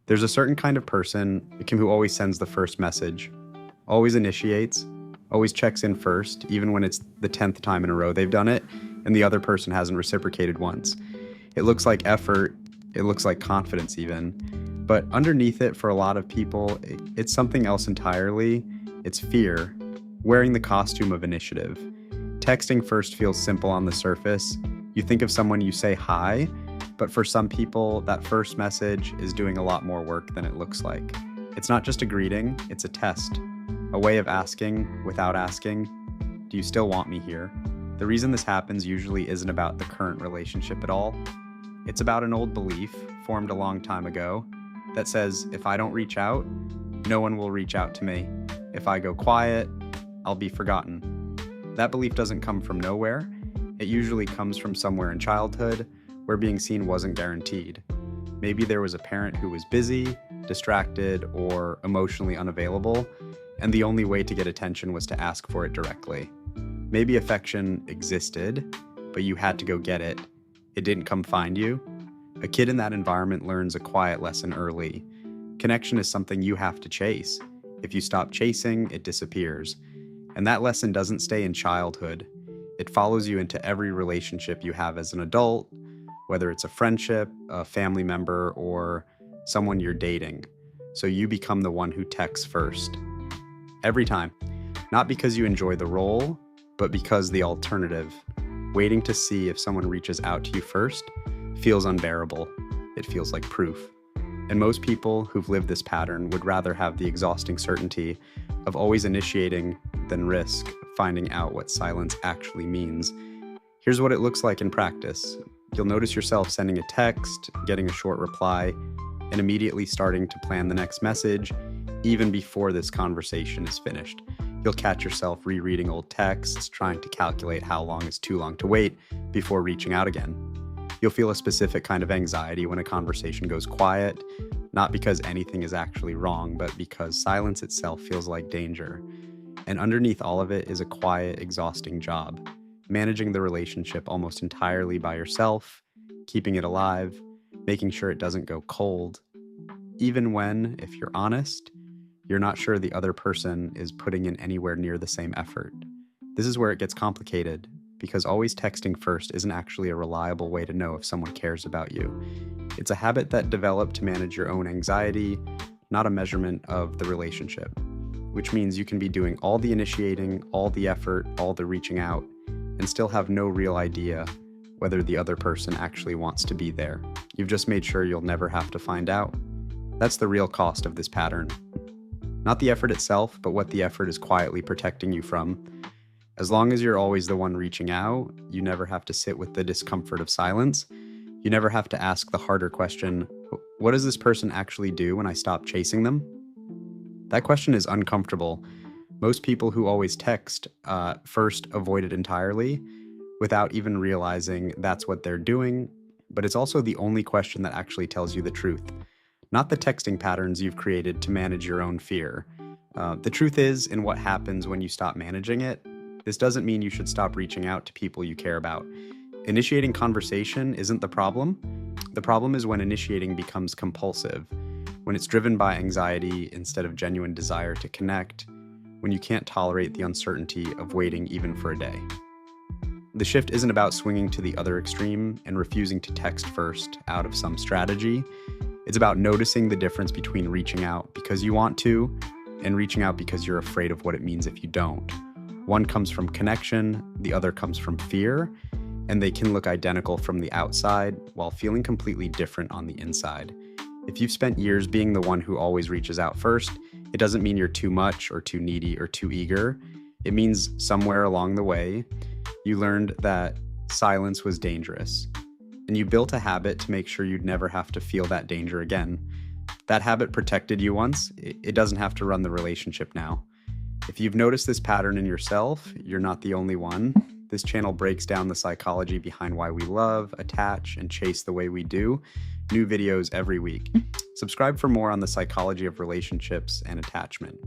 There's a certain kind of person, Kim, who always sends the first message, always initiates, always checks in first, even when it's the 10th time in a row they've done it, and the other person hasn't reciprocated once. It looks like effort, it looks like confidence even, but underneath it for a lot of people, it's something else entirely. It's fear, wearing the costume of initiative. Texting first feels simple on the surface. You think of someone, you say hi, but for some people, that first message is doing a lot more work than it looks like. It's not just a greeting, it's a test, a way of asking without asking, do you still want me here? The reason this happens usually isn't about the current relationship at all. It's about an old belief formed a long time ago that says, if I don't reach out, no one will reach out to me. If I go quiet, I'll be forgotten. That belief doesn't come from nowhere. It usually comes from somewhere in childhood where being seen wasn't guaranteed. Maybe there was a parent who was busy, distracted, or emotionally unavailable, and the only way to get attention was to ask for it directly. Maybe affection existed, but you had to go get it. It didn't come find you. A kid in that environment learns a quiet lesson early. Connection is something you have to chase. If you stop chasing, it disappears. And that lesson doesn't stay in childhood. It follows you into every relationship you have as an adult, whether it's a friendship, a family member, or someone you're dating. So you become the one who texts first. Every time. Not because you enjoy the role, but because the alternative, waiting to see if someone reaches out to you first, feels unbearable. It feels like proof. And most people who've lived this pattern would rather have the exhausting certainty of always initiating than risk finding out what silence actually means. Here's what it looks like in practice. You'll notice yourself sending a text, getting a short reply, and immediately starting to plan the next message, even before this conversation is finished. You'll catch yourself rereading old texts, trying to calculate how long is too long to wait before reaching out again. You'll feel a specific kind of anxiety when a conversation goes quiet, not because anything is actually wrong, but because silence itself feels like danger. And underneath all of it is a quiet, exhausting job, managing the relationship almost entirely by yourself, keeping it alive, making sure it doesn't go cold, even when, if you're honest, you're not sure the other person is putting in anywhere near the same effort. This is where it gets complicated, because always texting first isn't actually a reliable way to know if someone cares about you. It's a habit that developed to manage your own anxiety, not a measurement of the relationship, which means you can be doing all the initiating, all the effort, all the reaching out, and still have no real idea whether the other person actually wants to be there. You've just made sure you'll never have to find out. That's the real cost of this pattern. Not the effort itself, but what the effort is quietly protecting you from. As long as you're always the one reaching out, you never have to sit with the discomfort of silence. You never have to ask the harder question, what does this person actually do when I stop chasing them? That question is uncomfortable. Most people who always text first avoid it entirely without even realizing that's what they're doing, but it's also the only question that actually tells you the truth. Not the texting patterns you've created to manage your own fear. The truth is in what happens when you stop managing it. This doesn't mean you should stop reaching out to people you care about. Initiating conversation isn't the problem. The problem is when initiating becomes compulsive, when it's driven by anxiety instead of genuine desire to connect, when you can't tolerate the uncertainty of waiting even for a day. The shift isn't about swinging to the other extreme and refusing to text first out of some strategy. It's about noticing the difference between reaching out because you want to and reaching out because you're afraid of what it means if you don't. One comes from connection, the other comes from fear, and they can look identical from the outside while feeling completely different on the inside. If you've spent years being the one who always reaches out first, it doesn't mean you're too much or too needy or too eager. It means somewhere along the way, you learned that silence was dangerous, and you built a habit to make sure you'd never have to feel that danger again. That habit protected you once. It doesn't have to run the relationship now. If you've noticed this pattern in yourself, you're not the only one. This channel breaks down the psychology behind why we love, attach, and chase the way we do. New videos every week. Subscribe for more on the psychology of relationships and attachment.